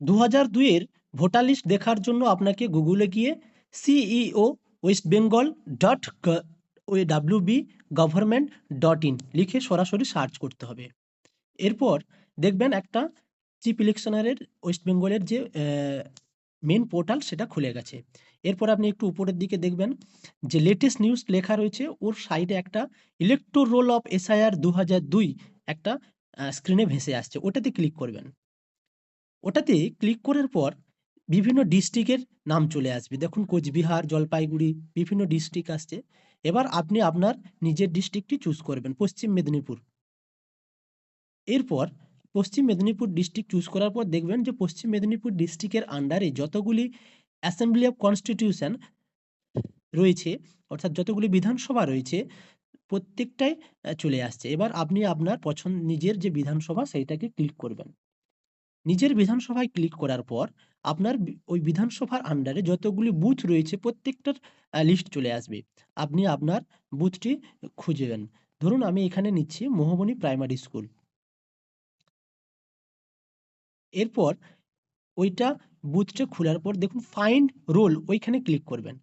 2002 এর voter list দেখার জন্য আপনাকে গুগলে গিয়ে CEO West Bengal dot WB government dot in লিখে সরাসরি সার্চ করতে হবে। এরপর দেখবেন একটা চিফ ইলেকশনারের ওয়েস্ট বেঙ্গলের যে মেন পোর্টাল সেটা খুলে গেছে। এরপর আপনি একটু উপরের দিকে দেখবেন যে লেটেস্ট নিউজ লেখা রয়েছে, ওর সাইডে একটা ইলেকটোর রোল অফ এসআইআর 2002 একটা স্ক্রিনে ভেসে আসছে, ওটাতে ক্লিক করবেন। ওটাতে ক্লিক করার পর বিভিন্ন ডিস্ট্রিক্টের নাম চলে আসবে। দেখুন কোচবিহার, জলপাইগুড়ি বিভিন্ন ডিস্ট্রিক্ট আসছে। এবার আপনি আপনার নিজের ডিস্ট্রিক্টটি চুজ করবেন, পশ্চিম মেদিনীপুর। এরপর পশ্চিম মেদিনীপুর ডিস্ট্রিক্ট চুজ করার পর দেখবেন যে পশ্চিম মেদিনীপুর ডিস্ট্রিক্টের আন্ডারে যতগুলি অ্যাসেম্বলি অফ কনস্টিটিউশন রয়েছে, অর্থাৎ যতগুলি বিধানসভা রয়েছে, প্রত্যেকটাই চলে আসছে। এবার আপনি আপনার নিজের যে বিধানসভা সেইটাকে ক্লিক করবেন। নিজের বিধানসভায় ক্লিক করার পর আপনার ওই বিধানসভার আন্ডারে যতগুলি বুথ রয়েছে প্রত্যেকটার লিস্ট চলে আসবে। আপনি আপনার বুথটি খুঁজবেন। ধরুন আমি এখানে নিচ্ছি মোহমণি প্রাইমারি স্কুল। এরপর ওইটা বুথটা খোলার পর দেখুন ফাইন্ড রোল, ওইখানে ক্লিক করবেন।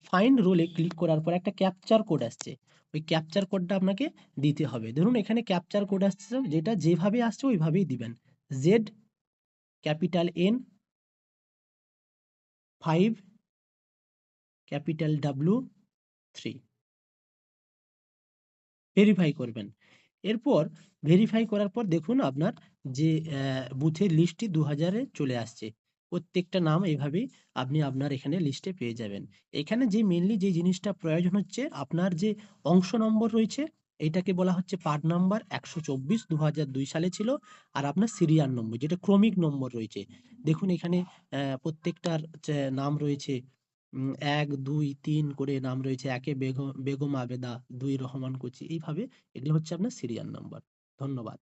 ফাইন্ড রোলে ক্লিক করার পর একটা ক্যাপচার কোড আসছে, ওই ক্যাপচার কোডটা আপনাকে দিতে হবে। ধরুন এখানে ক্যাপচার কোড আসছে, যেটা যেভাবে আসছে ওইভাবেই দিবেন। Z capital N 5 capital W 3 verify করবেন। এরপর ভেরিফাই করার পর দেখুন আপনার যে বুথের লিস্টটি 2000-এ চলে আসছে। প্রত্যেকটা নাম এভাবেই আপনি আপনার এখানে লিস্টে পেয়ে যাবেন। এখানে যে মেইনলি যে জিনিসটা প্রয়োজন হচ্ছে, আপনার যে অংশ নম্বর রয়েছে এটাকে বলা হচ্ছে পার্ট নাম্বার 124 2002 সালে ছিল। আর আপনার সিরিয়াল নম্বর যেটা ক্রমিক নম্বর রয়েছে। দেখুন এখানে প্রত্যেকটার নাম রয়েছে ১, ২, ৩ করে নাম রয়েছে। ১ এ বেগম আবেদা, ২ রহমান কোচি, এইভাবে এগুলো হচ্ছে আপনার সিরিয়াল নাম্বার। ধন্যবাদ।